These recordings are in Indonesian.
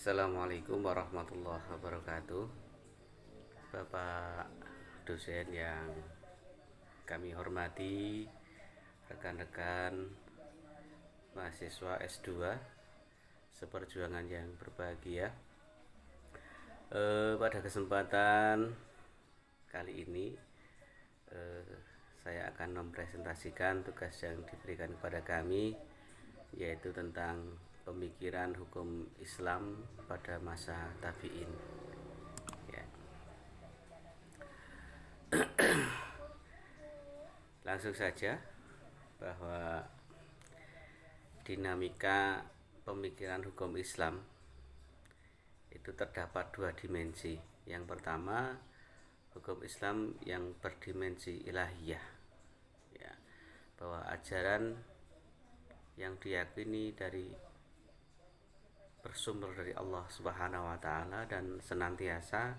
Assalamualaikum warahmatullahi wabarakatuh. Bapak dosen yang kami hormati, rekan-rekan mahasiswa S2 seperjuangan yang berbahagia. Pada kesempatan kali ini saya akan mempresentasikan tugas yang diberikan kepada kami, yaitu tentang pemikiran hukum Islam pada masa tabi'in. Ya. Langsung saja bahwa dinamika pemikiran hukum Islam itu terdapat dua dimensi. Yang pertama, hukum Islam yang berdimensi ilahiyah, ya, bahwa ajaran yang diyakini bersumber dari Allah Subhanahu wa taala dan senantiasa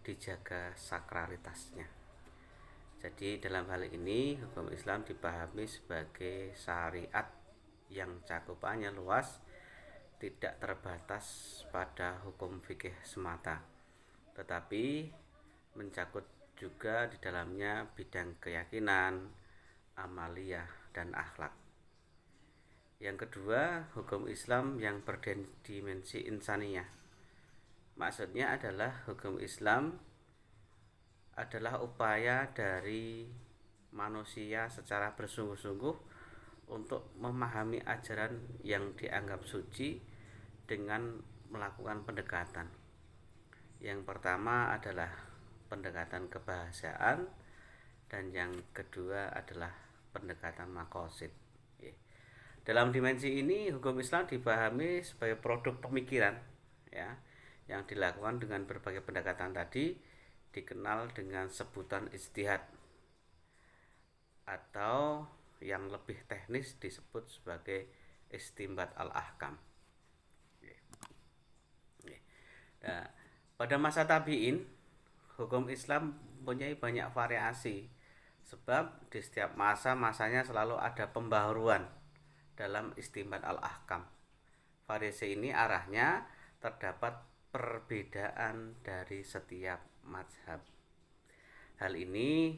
dijaga sakralitasnya. Jadi dalam hal ini hukum Islam dipahami sebagai syariat yang cakupannya luas, tidak terbatas pada hukum fikih semata, tetapi mencakup juga di dalamnya bidang keyakinan, amaliyah, dan akhlak. Yang kedua, hukum Islam yang berdimensi insaniyah. Maksudnya adalah hukum Islam adalah upaya dari manusia secara bersungguh-sungguh untuk memahami ajaran yang dianggap suci dengan melakukan pendekatan. Yang pertama adalah pendekatan kebahasaan, dan yang kedua adalah pendekatan maqasid. Dalam dimensi ini hukum Islam dipahami sebagai produk pemikiran, ya, yang dilakukan dengan berbagai pendekatan tadi, dikenal dengan sebutan ijtihad, atau yang lebih teknis disebut sebagai istinbat al-ahkam. Nah, pada masa tabi'in hukum Islam mempunyai banyak variasi, sebab di setiap masanya selalu ada pembaharuan dalam istinbat al-ahkam. Variasi ini arahnya terdapat perbedaan dari setiap mazhab. Hal ini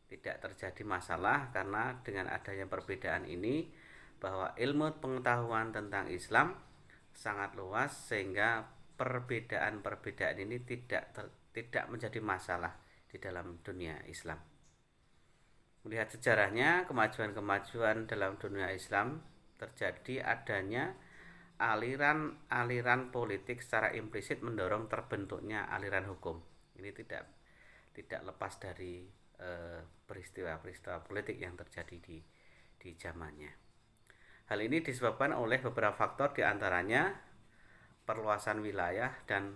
tidak terjadi masalah karena dengan adanya perbedaan ini, bahwa ilmu pengetahuan tentang Islam sangat luas sehingga perbedaan-perbedaan ini tidak menjadi masalah di dalam dunia Islam. Melihat sejarahnya, kemajuan-kemajuan dalam dunia Islam terjadi adanya aliran-aliran politik secara implisit mendorong terbentuknya aliran hukum. Ini tidak lepas dari peristiwa-peristiwa politik yang terjadi di zamannya. Hal ini disebabkan oleh beberapa faktor, diantaranya perluasan wilayah dan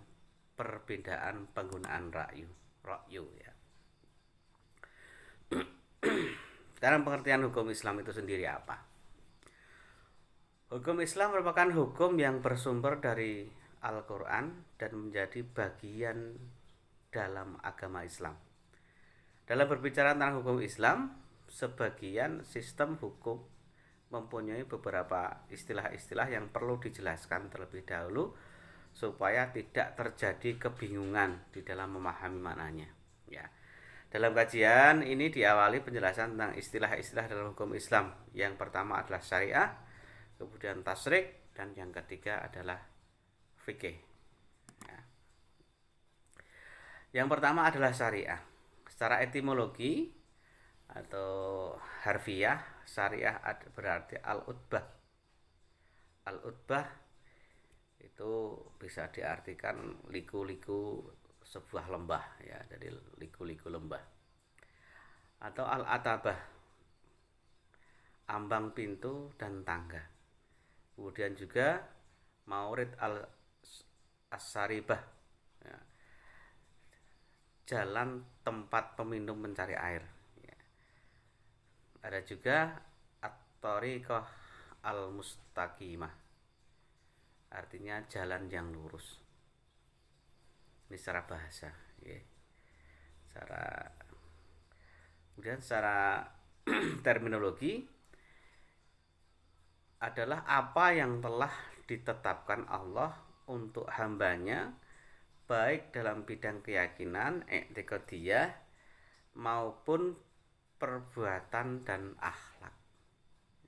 perbedaan penggunaan ra'yu, ya. Sekarang pengertian hukum Islam itu sendiri apa? Hukum Islam merupakan hukum yang bersumber dari Al-Quran dan menjadi bagian dalam agama Islam. Dalam berbicara tentang hukum Islam, sebagian sistem hukum mempunyai beberapa istilah-istilah yang perlu dijelaskan terlebih dahulu supaya tidak terjadi kebingungan di dalam memahami maknanya, ya. Dalam kajian ini diawali penjelasan tentang istilah-istilah dalam hukum Islam. Yang pertama adalah syariah, kemudian tasyrik, dan yang ketiga adalah fikih, ya. Yang pertama adalah syariah. Secara etimologi atau harfiah, syariah berarti al-utbah. Al-utbah itu bisa diartikan liku-liku sebuah lembah, ya, jadi liku-liku lembah. Atau al-atabah, ambang pintu dan tangga. Kemudian juga maurid as-saribah, ya, jalan tempat peminum mencari air, ya. Ada juga at-thariqah al-mustaqimah, artinya jalan yang lurus. Ini secara bahasa, ya. Kemudian secara terminologi adalah apa yang telah ditetapkan Allah untuk hambanya baik dalam bidang keyakinan, i'tiqadiyah maupun perbuatan dan akhlak.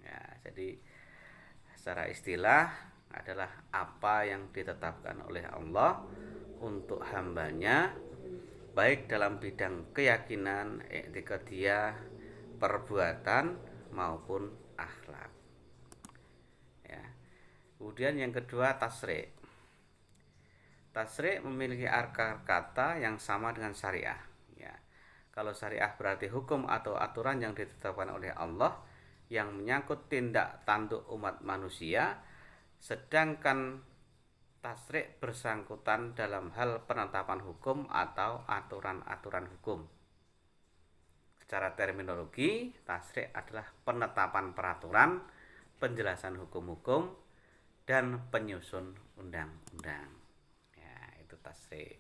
Ya, jadi secara istilah adalah apa yang ditetapkan oleh Allah untuk hambanya baik dalam bidang keyakinan, i'tiqadiyah, perbuatan maupun akhlak. Ya. Kemudian yang kedua tasri'. Tasri' memiliki akar kata yang sama dengan syariah. Ya. Kalau syariah berarti hukum atau aturan yang ditetapkan oleh Allah yang menyangkut tindak tanduk umat manusia, sedangkan tasri' bersangkutan dalam hal penetapan hukum atau aturan-aturan hukum. Secara terminologi, tasri' adalah penetapan peraturan, penjelasan hukum-hukum, dan penyusun undang-undang. Ya, itu tasri'.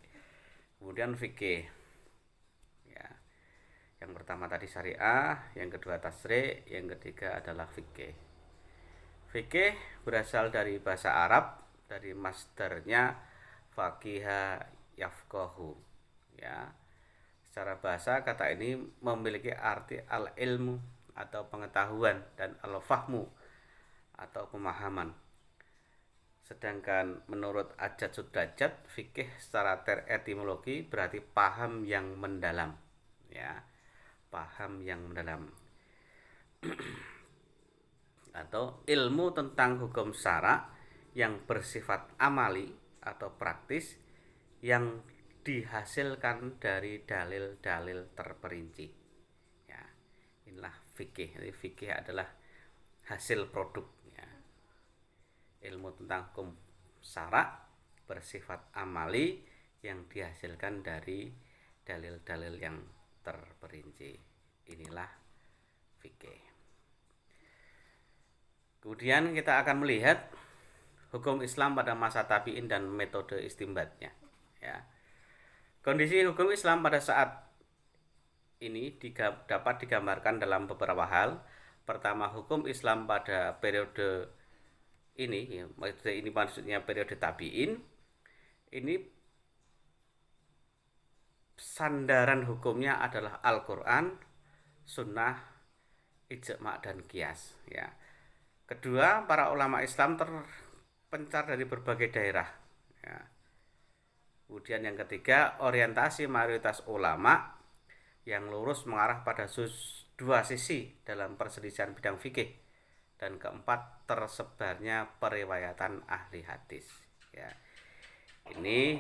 Kemudian fikih. Ya. Yang pertama tadi syariah, yang kedua tasri', yang ketiga adalah fikih. Fikih berasal dari bahasa Arab, dari masdarnya faqiha yafqahu. Ya. Secara bahasa kata ini memiliki arti al-ilmu atau pengetahuan dan al-fahmu atau pemahaman. Sedangkan menurut Ajat Sudrajat, fikih secara etimologi berarti paham yang mendalam. Ya, paham yang mendalam. Atau ilmu tentang hukum syara yang bersifat amali atau praktis yang dihasilkan dari dalil-dalil terperinci. Ya, inilah fikih. Jadi fikih adalah hasil produk. Ya. Ilmu tentang hukum syara bersifat amali yang dihasilkan dari dalil-dalil yang terperinci. Inilah fikih. Kemudian kita akan melihat hukum Islam pada masa tabi'in dan metode istinbatnya. Ya. Kondisi hukum Islam pada saat ini dapat digambarkan dalam beberapa hal. Pertama, hukum Islam pada periode ini, ya, ini maksudnya periode tabi'in. Ini sandaran hukumnya adalah Al-Quran, Sunnah, Ijma' dan Qiyas. Ya. Kedua, para ulama Islam terpencar dari berbagai daerah. Ya. Kemudian yang ketiga, orientasi mayoritas ulama yang lurus mengarah pada dua sisi dalam perselisihan bidang fikih. Dan keempat, tersebarnya periwayatan ahli hadis. Ya. Ini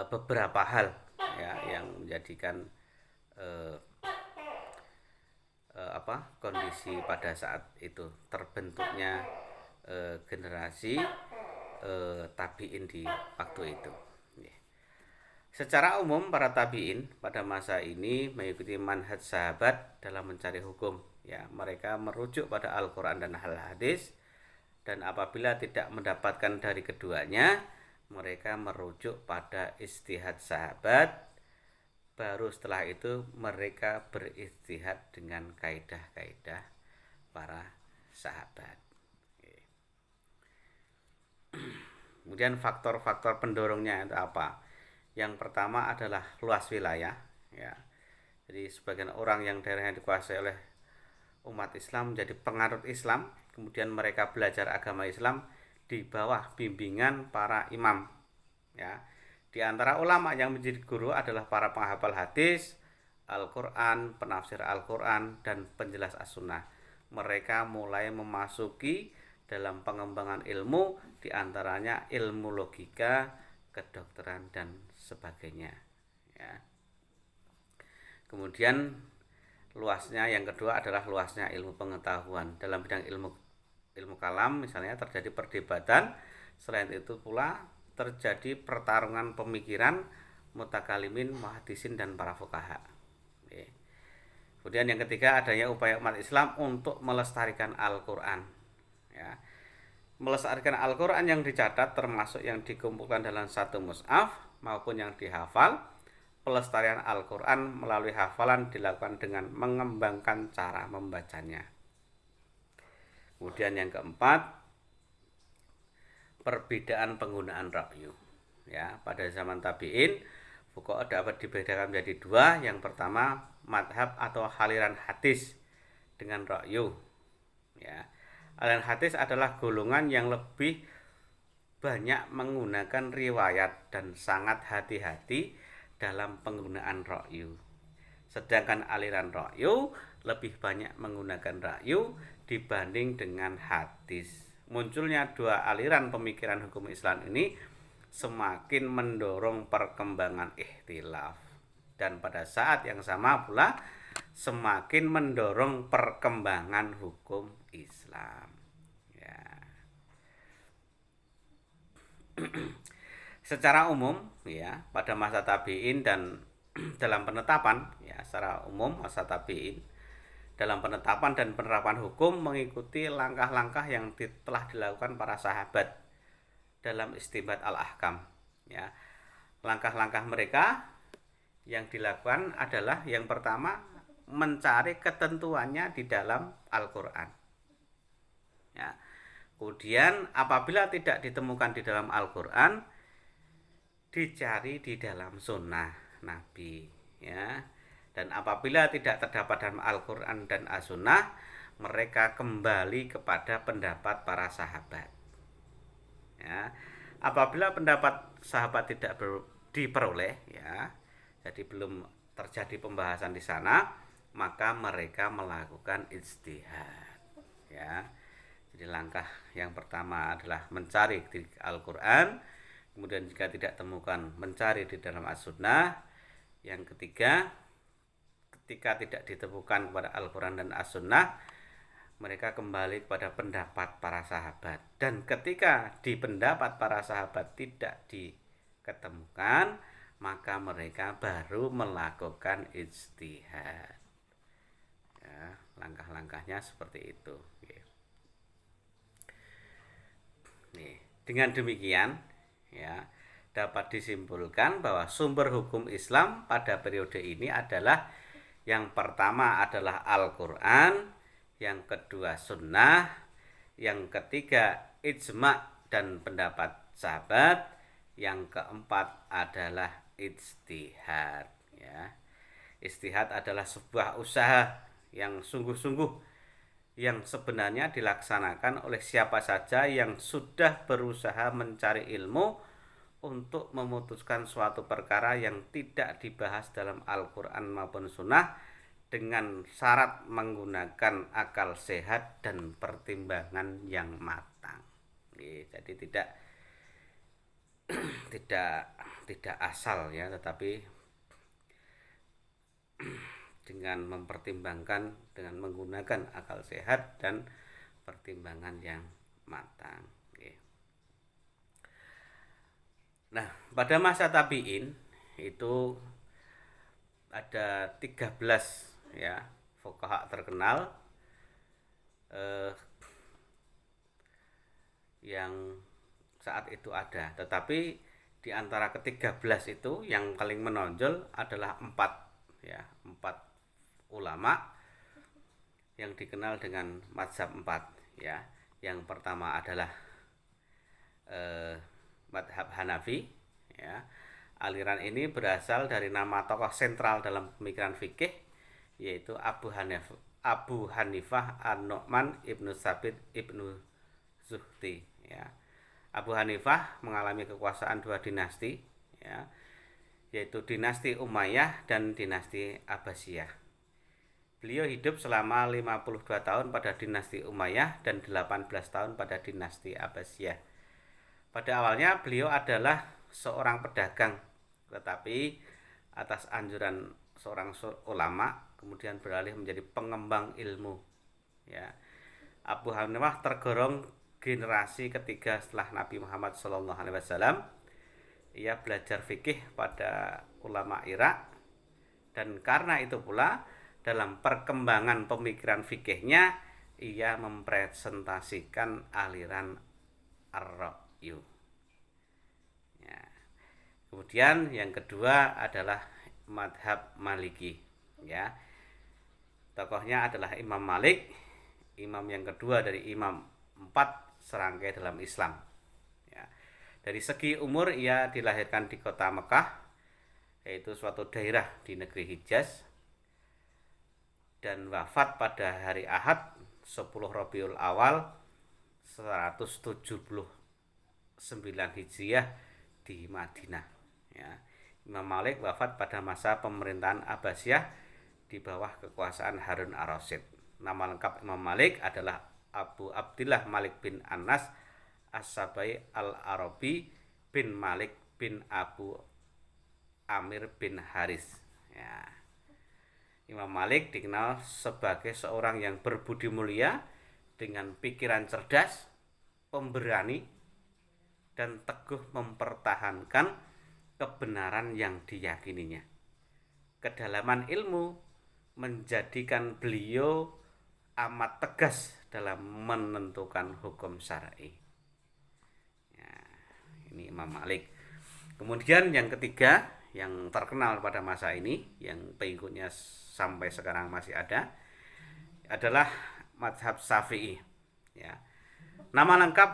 beberapa hal ya yang menjadikan kondisi pada saat itu terbentuknya generasi tabi'in di waktu itu. Secara umum para tabi'in pada masa ini mengikuti manhaj sahabat dalam mencari hukum. Ya, mereka merujuk pada Al-Quran dan hadis, dan apabila tidak mendapatkan dari keduanya, mereka merujuk pada ijtihad sahabat. Baru setelah itu mereka beristihad dengan kaidah-kaidah para sahabat. Kemudian faktor-faktor pendorongnya itu apa? Yang pertama adalah luas wilayah. Ya. Jadi sebagian orang yang daerahnya dikuasai oleh umat Islam menjadi penganut Islam, kemudian mereka belajar agama Islam di bawah bimbingan para imam. Ya. Di antara ulama yang menjadi guru adalah para penghafal hadis, Al-Quran, penafsir Al-Quran, dan penjelas As-Sunnah. Mereka mulai memasuki dalam pengembangan ilmu, di antaranya ilmu logika, kedokteran, dan sebagainya. Ya. Kemudian luasnya yang kedua adalah luasnya ilmu pengetahuan. Dalam bidang ilmu kalam misalnya terjadi perdebatan. Selain itu pula terjadi pertarungan pemikiran mutakalimin, muhaddisin, dan para fuqaha. Kemudian yang ketiga, adanya upaya umat Islam untuk melestarikan Al-Quran. Ya. Melestarikan Al-Quran yang dicatat termasuk yang dikumpulkan dalam satu mushaf maupun yang dihafal. Pelestarian Al-Quran melalui hafalan dilakukan dengan mengembangkan cara membacanya. Kemudian yang keempat, perbedaan penggunaan ra'yu. Ya, pada zaman tabi'in fuqaha dapat dibedakan menjadi dua. Yang pertama, madhab atau aliran hadis dengan ra'yu. Ya, aliran hadis adalah golongan yang lebih banyak menggunakan riwayat dan sangat hati-hati dalam penggunaan ra'yu. Sedangkan aliran ra'yu lebih banyak menggunakan ra'yu dibanding dengan hadis. Munculnya dua aliran pemikiran hukum Islam ini semakin mendorong perkembangan ikhtilaf, dan pada saat yang sama pula semakin mendorong perkembangan hukum Islam. Ya. Secara umum ya, pada masa tabi'in dan dalam penetapan ya, secara umum masa tabi'in dalam penetapan dan penerapan hukum mengikuti langkah-langkah yang telah dilakukan para sahabat dalam istinbat al-ahkam ya. Langkah-langkah mereka yang dilakukan adalah yang pertama, mencari ketentuannya di dalam Al-Qur'an. Ya. Kemudian apabila tidak ditemukan di dalam Al-Qur'an, dicari di dalam sunnah Nabi ya. Dan apabila tidak terdapat dalam Al-Qur'an dan As-Sunnah, mereka kembali kepada pendapat para sahabat. Ya. Apabila pendapat sahabat tidak diperoleh ya, jadi belum terjadi pembahasan di sana, maka mereka melakukan ijtihad ya. Jadi langkah yang pertama adalah mencari di Al-Qur'an, kemudian jika tidak temukan mencari di dalam As-Sunnah. Yang ketiga, ketika tidak ditemukan kepada Al-Qur'an dan As-Sunnah, mereka kembali kepada pendapat para sahabat. Dan ketika di pendapat para sahabat tidak diketemukan, maka mereka baru melakukan ijtihad ya. Langkah-langkahnya seperti itu. Nih, dengan demikian ya, dapat disimpulkan bahwa sumber hukum Islam pada periode ini adalah yang pertama adalah Al-Qur'an, yang kedua sunnah, yang ketiga ijma' dan pendapat sahabat, yang keempat adalah ijtihad ya. Ijtihad adalah sebuah usaha yang sungguh-sungguh yang sebenarnya dilaksanakan oleh siapa saja yang sudah berusaha mencari ilmu untuk memutuskan suatu perkara yang tidak dibahas dalam Al-Qur'an maupun Sunnah, dengan syarat menggunakan akal sehat dan pertimbangan yang matang. Jadi tidak asal ya, tetapi dengan mempertimbangkan, dengan menggunakan akal sehat dan pertimbangan yang matang. Nah, pada masa tabi'in itu ada 13 ya fuqaha terkenal yang saat itu ada. Tetapi di antara ke-13 itu yang paling menonjol adalah 4 ulama yang dikenal dengan mazhab 4 ya. Yang pertama adalah madhab Hanafi ya. Aliran ini berasal dari nama tokoh sentral dalam pemikiran fikih, yaitu Abu Hanifah An-Nu'man Ibnu Sabit Ibnu Zuhti ya. Abu Hanifah mengalami kekuasaan dua dinasti ya, yaitu dinasti Umayyah dan dinasti Abbasiyah. Beliau hidup selama 52 tahun pada dinasti Umayyah dan 18 tahun pada dinasti Abbasiyah. Pada awalnya beliau adalah seorang pedagang, tetapi atas anjuran seorang ulama kemudian beralih menjadi pengembang ilmu ya. Abu Hanifah tergolong generasi ketiga setelah Nabi Muhammad SAW. Ia belajar fikih pada ulama Irak, dan karena itu pula dalam perkembangan pemikiran fikihnya ia mempresentasikan aliran ar-ra'yu ya. Kemudian yang kedua adalah madhab Maliki ya. Tokohnya adalah Imam Malik. imam yang kedua dari imam 4 serangkai dalam Islam. Ya. Dari segi umur ia dilahirkan di kota Mekah, yaitu suatu daerah di negeri Hijaz, dan wafat pada hari Ahad 10 Rabiul Awal 179 Hijriah di Madinah. Ya. Imam Malik wafat pada masa pemerintahan Abbasiyah di bawah kekuasaan Harun ar-Rasyid. Nama lengkap Imam Malik adalah Abu Abdillah Malik bin Anas As-Sabai Al-Arabi bin Malik bin Abu Amir bin Haris. Ya. Imam Malik dikenal sebagai seorang yang berbudi mulia dengan pikiran cerdas, pemberani, dan teguh mempertahankan kebenaran yang diyakininya. Kedalaman ilmu menjadikan beliau amat tegas dalam menentukan hukum syar'i. Ya, ini Imam Malik. Kemudian yang ketiga yang terkenal pada masa ini, yang pengikutnya sampai sekarang masih ada, adalah mazhab Syafi'i. Ya. Nama lengkap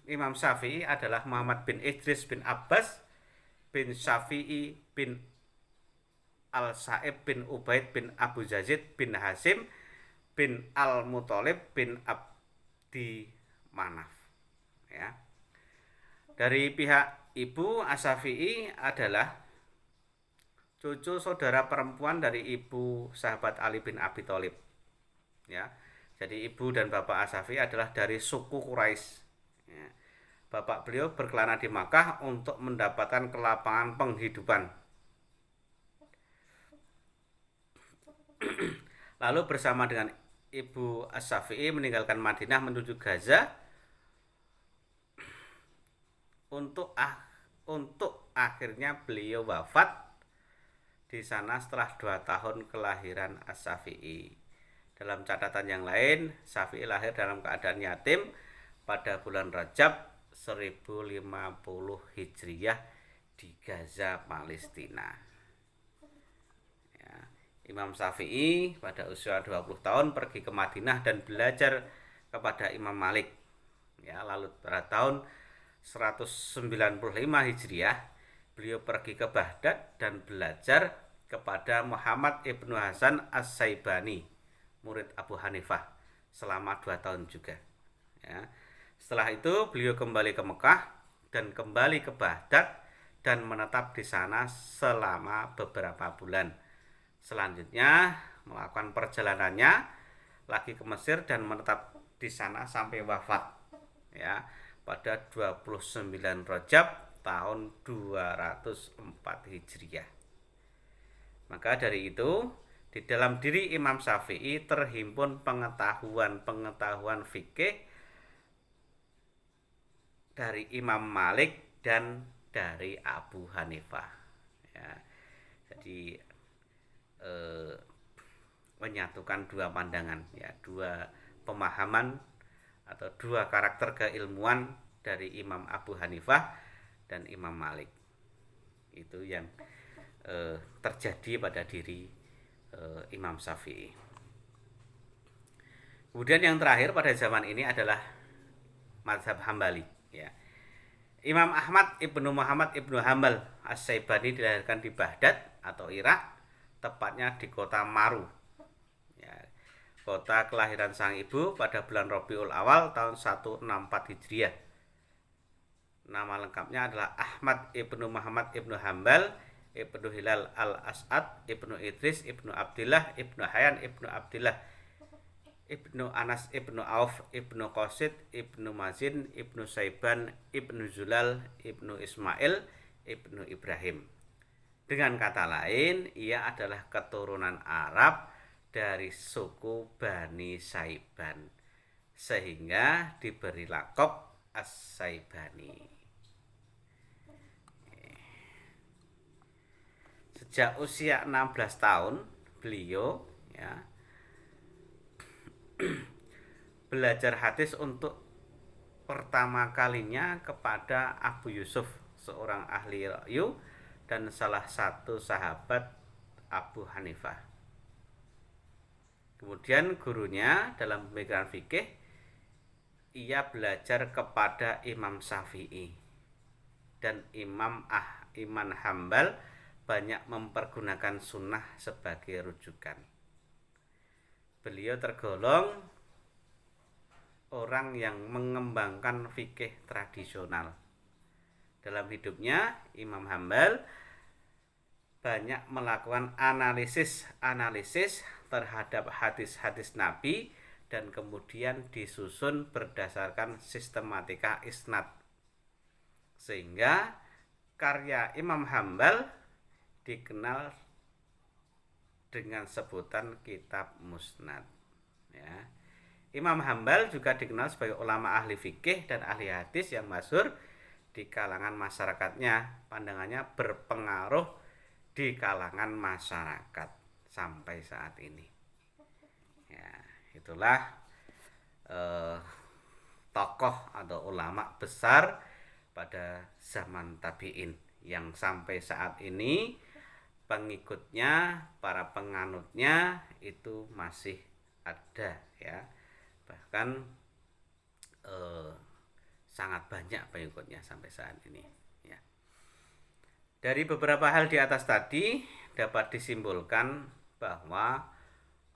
Imam Syafi'i adalah Muhammad bin Idris bin Abbas bin Syafi'i bin Al-Sa'ib bin Ubaid bin Abu Yazid bin Hasim bin Al-Muthalib bin Abdi Manaf. Ya. Dari pihak ibu, Asy-Syafi'i adalah cucu saudara perempuan dari ibu sahabat Ali bin Abi Thalib. Ya. Jadi ibu dan bapak Asy-Syafi'i adalah dari suku Quraisy. Ya. Bapak beliau berkelana di Makkah untuk mendapatkan kelapangan penghidupan. Lalu bersama dengan ibu Asy-Syafi'i meninggalkan Madinah menuju Gaza untuk akhirnya beliau wafat di sana setelah 2 tahun kelahiran Asy-Syafi'i. Dalam catatan yang lain, Syafi'i lahir dalam keadaan yatim pada bulan Rajab 1050 Hijriyah di Gaza, Palestina. Ya. Imam Syafi'i pada usia 20 tahun pergi ke Madinah dan belajar kepada Imam Malik. Ya, lalu pada tahun 195 Hijriah beliau pergi ke Baghdad dan belajar kepada Muhammad ibnu Hasan As-Syaibani, murid Abu Hanifah, selama 2 tahun juga. Ya. Setelah itu beliau kembali ke Mekah dan kembali ke Baghdad dan menetap di sana selama beberapa bulan. Selanjutnya melakukan perjalanannya lagi ke Mesir dan menetap di sana sampai wafat. Ya. Pada 29 Rajab tahun 204 Hijriah. Maka dari itu, di dalam diri Imam Syafi'i terhimpun pengetahuan fikih dari Imam Malik dan dari Abu Hanifah. Ya, jadi menyatukan dua pandangan, ya, dua pemahaman atau dua karakter keilmuan dari Imam Abu Hanifah dan Imam Malik. Itu yang terjadi pada diri Imam Syafi'i. Kemudian yang terakhir pada zaman ini adalah mazhab Hambali. Ya. Imam Ahmad ibnu Muhammad ibnu Hambal As-Syaibani dilahirkan di Baghdad atau Irak, tepatnya di kota Maru. Ya. Kota kelahiran sang ibu pada bulan Rabiul Awal tahun 164 Hijriah. Nama lengkapnya adalah Ahmad ibnu Muhammad ibnu Hambal ibnu Hilal al-As'ad ibnu Idris ibnu Abdillah ibnu Hayyan ibnu Abdillah ibnu Anas ibnu Auf ibnu Qasid ibnu Mazin ibnu Saiban ibnu Zulal ibnu Ismail ibnu Ibrahim. Dengan kata lain, ia adalah keturunan Arab dari suku Bani Saiban, sehingga diberi lakop As-Saibani. Sejak usia 16 tahun beliau, ya, belajar hadis untuk pertama kalinya kepada Abu Yusuf, seorang ahli ra'yu dan salah satu sahabat Abu Hanifah. Kemudian gurunya dalam pemikiran fikih, ia belajar kepada Imam Syafi'i, dan Imam Hambal banyak mempergunakan sunnah sebagai rujukan. Beliau tergolong orang yang mengembangkan fikih tradisional. Dalam hidupnya, Imam Hambal banyak melakukan analisis terhadap hadis-hadis Nabi dan kemudian disusun berdasarkan sistematika isnad. Sehingga karya Imam Hambal dikenal dengan sebutan kitab musnad. Ya. Imam Hambal juga dikenal sebagai ulama ahli fikih dan ahli hadis yang masyhur di kalangan masyarakatnya. Pandangannya berpengaruh di kalangan masyarakat sampai saat ini. Ya, itulah tokoh atau ulama besar pada zaman tabi'in yang sampai saat ini pengikutnya, para penganutnya itu masih ada, ya. Bahkan sangat banyak pengikutnya sampai saat ini, ya. Dari beberapa hal di atas tadi dapat disimpulkan bahwa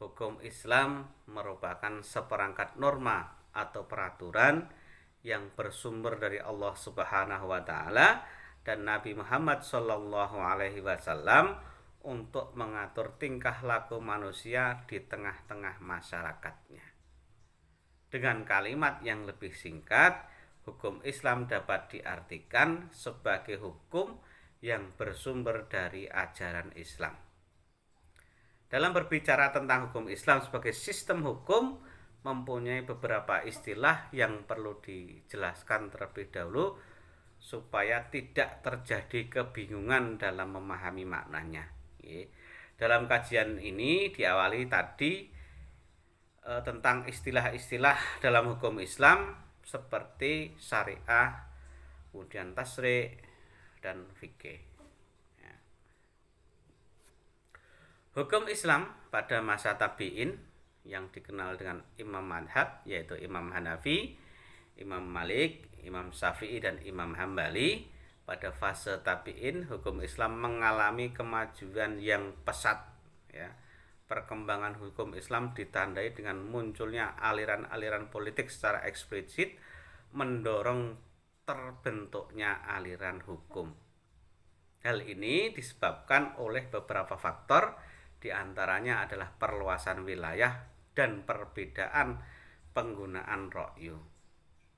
hukum Islam merupakan seperangkat norma atau peraturan yang bersumber dari Allah Subhanahu wa taala dan Nabi Muhammad sallallahu alaihi wasallam untuk mengatur tingkah laku manusia di tengah-tengah masyarakatnya. Dengan kalimat yang lebih singkat, hukum Islam dapat diartikan sebagai hukum yang bersumber dari ajaran Islam. Dalam berbicara tentang hukum Islam sebagai sistem hukum, mempunyai beberapa istilah yang perlu dijelaskan terlebih dahulu supaya tidak terjadi kebingungan dalam memahami maknanya. Dalam kajian ini diawali tadi tentang istilah-istilah dalam hukum Islam seperti syariah, kemudian tasyri' dan fikih. Hukum Islam pada masa tabi'in yang dikenal dengan imam madhab, yaitu Imam Hanafi, Imam Malik, Imam Syafi'i, dan Imam Hambali. Pada fase tabi'in, hukum Islam mengalami kemajuan yang pesat, ya. Perkembangan hukum Islam ditandai dengan munculnya aliran-aliran politik secara eksplisit mendorong terbentuknya aliran hukum. Hal ini disebabkan oleh beberapa faktor, diantaranya adalah perluasan wilayah dan perbedaan penggunaan ra'yu.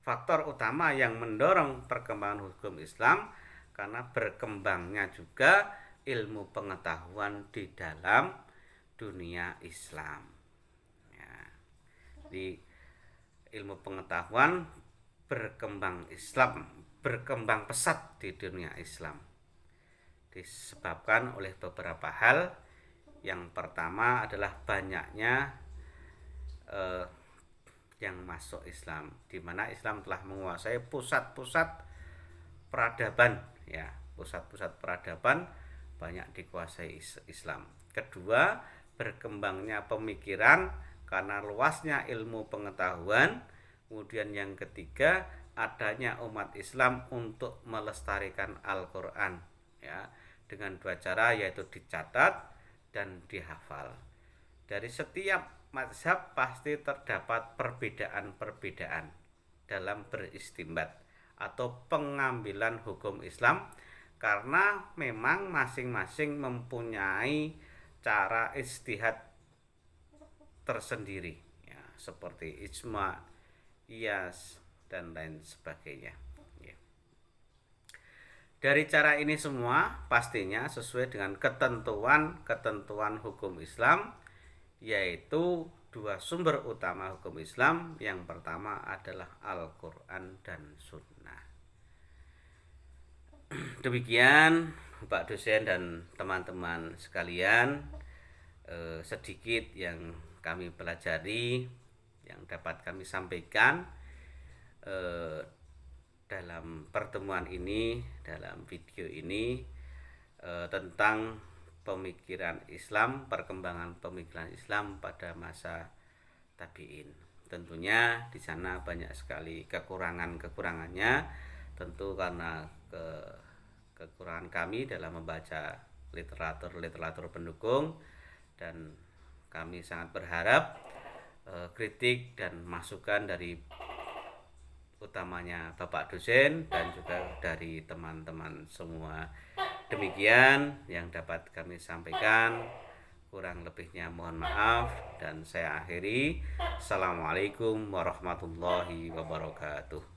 Faktor utama yang mendorong perkembangan hukum Islam karena berkembangnya juga ilmu pengetahuan di dalam dunia Islam. Ya. Di ilmu pengetahuan berkembang pesat di dunia Islam. Disebabkan oleh beberapa hal. Yang pertama adalah banyaknya yang masuk Islam, di mana Islam telah menguasai pusat-pusat peradaban, ya. Pusat-pusat peradaban banyak dikuasai Islam. Kedua, berkembangnya pemikiran karena luasnya ilmu pengetahuan. Kemudian yang ketiga, adanya umat Islam untuk melestarikan Al-Qur'an, ya, dengan dua cara, yaitu dicatat dan dihafal. Dari setiap mazhab pasti terdapat perbedaan-perbedaan dalam beristimbat atau pengambilan hukum Islam karena memang masing-masing mempunyai cara ijtihad tersendiri, ya, seperti ijma', qiyas, dan lain sebagainya. Dari cara ini semua pastinya sesuai dengan ketentuan hukum Islam, yaitu dua sumber utama hukum Islam. Yang pertama adalah Al-Quran dan Sunnah. Demikian Pak dosen dan teman-teman sekalian, sedikit yang kami pelajari, yang dapat kami sampaikan dalam pertemuan ini, dalam video ini, tentang pemikiran Islam, perkembangan pemikiran Islam pada masa tabi'in. Tentunya di sana banyak sekali kekurangannya, tentu karena kekurangan kami dalam membaca literatur pendukung, dan kami sangat berharap kritik dan masukan dari utamanya Bapak dosen dan juga dari teman-teman semua. Demikian yang dapat kami sampaikan. Kurang lebihnya mohon maaf dan saya akhiri. Assalamualaikum warahmatullahi wabarakatuh.